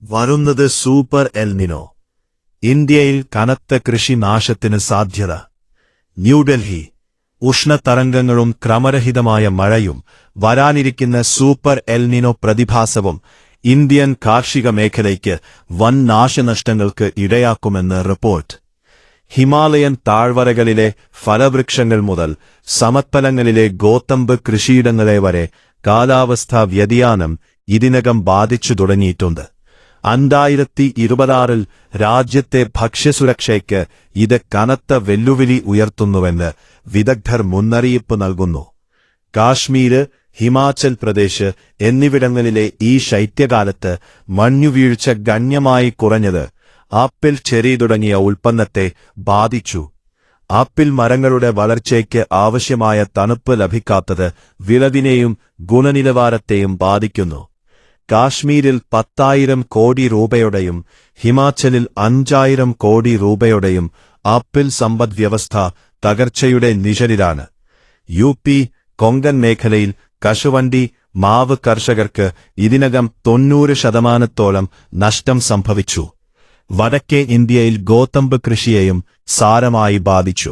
വരുന്നത് super El Nino. ഇന്ത്യയിൽ കനത്ത കൃഷിനാശത്തിന് സാധ്യത. ന്യൂഡൽഹി. ഉഷ്ണതരംഗങ്ങളും ക്രമരഹിതമായ മഴയും വരാനിരിക്കുന്ന സൂപ്പർ എൽ നിനോ പ്രതിഭാസവും ഇന്ത്യൻ കാർഷിക മേഖലയ്ക്ക് വൻ നാശനഷ്ടങ്ങൾക്ക് ഇടയാക്കുമെന്ന് റിപ്പോർട്ട്. ഹിമാലയൻ താഴ്വരകളിലെ ഫലവൃക്ഷങ്ങൾ മുതൽ സമതലങ്ങളിലെ ഗോതമ്പ് കൃഷിയിടങ്ങളെ വരെ കാലാവസ്ഥാ വ്യതിയാനം ഇതിനകം ബാധിച്ചു തുടങ്ങിയിട്ടുണ്ട്. 2026 രാജ്യത്തെ ഭക്ഷ്യസുരക്ഷയ്ക്ക് ഇത് കനത്ത വെല്ലുവിളി ഉയർത്തുന്നുവെന്ന് വിദഗ്ധർ മുന്നറിയിപ്പ് നൽകുന്നു. കാശ്മീര്, ഹിമാചൽ പ്രദേശ് എന്നിവിടങ്ങളിലെ ഈ ശൈത്യകാലത്ത് മഞ്ഞുവീഴ്ച ഗണ്യമായി കുറഞ്ഞത് ആപ്പിൾ, ചെറി തുടങ്ങിയ ഉൽപ്പന്നത്തെ ബാധിച്ചു. ആപ്പിൾ മരങ്ങളുടെ വളർച്ചയ്ക്ക് ആവശ്യമായ തണുപ്പ് ലഭിക്കാത്തത് വിളവിനെയും ഗുണനിലവാരത്തെയും ബാധിക്കുന്നു. കാശ്മീരിൽ 10,000 കോടി രൂപയുടെയും ഹിമാചലിൽ 5,000 കോടി രൂപയുടെയും ആപ്പിൾ സമ്പദ്വ്യവസ്ഥ തകർച്ചയുടെ നിഴലിലാണ്. UP, കൊങ്കൺ മേഖലയിൽ കശുവണ്ടി, മാവ് കർഷകർക്ക് ഇതിനകം 90% നഷ്ടം സംഭവിച്ചു. വടക്കേ ഇന്ത്യയിൽ ഗോതമ്പ് കൃഷിയെയും സാരമായി ബാധിച്ചു.